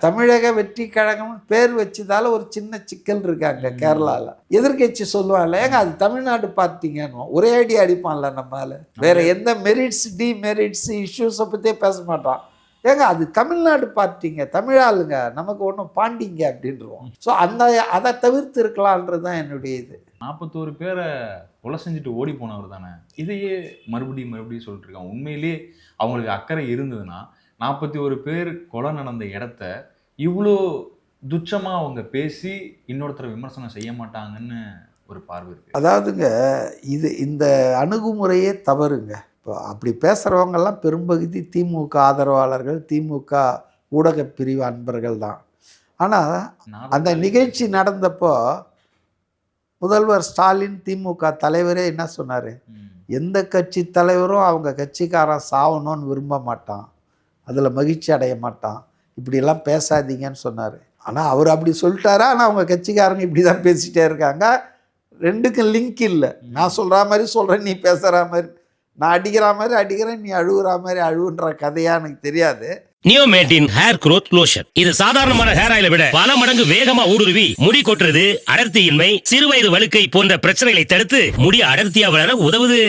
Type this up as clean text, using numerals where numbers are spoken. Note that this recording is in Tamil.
தமிழக வெற்றி கழகம் பேர் வச்சதால ஒரு சின்ன சிக்கல் இருக்காங்க கேரளாவில். எதிர்கட்சி சொல்லுவாங்கல்ல, ஏங்க அது தமிழ்நாடு பார்ட்டிங்கன்னு ஒரே அடி அடிப்பான்ல நம்மளால. வேற எந்த மெரிட்ஸ் டிமெரிட்ஸ் இஷ்யூஸை பற்றியே பேச மாட்டான். ஏங்க அது தமிழ்நாடு பார்ட்டிங்க, தமிழாளுங்க, நமக்கு ஒன்றும் பாண்டிங்க அப்படின்றோம். ஸோ அதை தவிர்த்து இருக்கலான்றது தான் என்னுடைய இது. 41 பேரை கொலை செஞ்சுட்டு ஓடி போனவர் தானே, இதையே மறுபடியும் சொல்லிட்டு இருக்காங்க. உண்மையிலேயே அவங்களுக்கு அக்கறை இருந்ததுன்னா 41 பேர் கொலை நடந்த இடத்த இவ்வளோ துச்சமாக அவங்க பேசி இன்னொருத்தரை விமர்சனம் செய்ய மாட்டாங்கன்னு ஒரு பார்வை இருக்கு. அதாவதுங்க, இந்த அணுகுமுறையே தவறுங்க. இப்போ அப்படி பேசுகிறவங்கெல்லாம் பெரும்பகுதி திமுக ஆதரவாளர்கள், திமுக ஊடக பிரிவு அன்பர்கள் தான். ஆனால் அந்த நிகழ்ச்சி நடந்தப்போ முதல்வர் ஸ்டாலின் திமுக தலைவரே என்ன சொன்னார்? எந்த கட்சி தலைவரும் அவங்க கட்சிக்காரன் சாவணும்னு விரும்ப மாட்டான், அதில் மகிழ்ச்சி அடைய மாட்டான், இப்படியெல்லாம் பேசாதீங்கன்னு சொன்னார். ஆனால் அவர் அப்படி சொல்லிட்டாரா? ஆனால் அவங்க கட்சிக்காரங்க இப்படி தான் பேசிகிட்டே இருக்காங்க. ரெண்டுக்கும் லிங்க் இல்லை. நான் சொல்கிற மாதிரி சொல்கிறேன், நீ பேசுகிற மாதிரி, நான் அடிக்கிற மாதிரி அடிக்கிறேன், நீ அழுகுற மாதிரி அழுவுன்ற கதையாக எனக்கு தெரியாது. நியோமேட்டின் ஹேர் க்ரோத் லோஷன். இது சாதாரணமான ஹேர் ஆயிலை விட பல மடங்கு வேகமா ஊடுருவி முடி கொட்டுறது, அடர்த்தியின்மை, சிறுவயது வழுக்கை போன்ற பிரச்சனைகளை தடுத்து முடி அடர்த்தியா வளர உதவுது.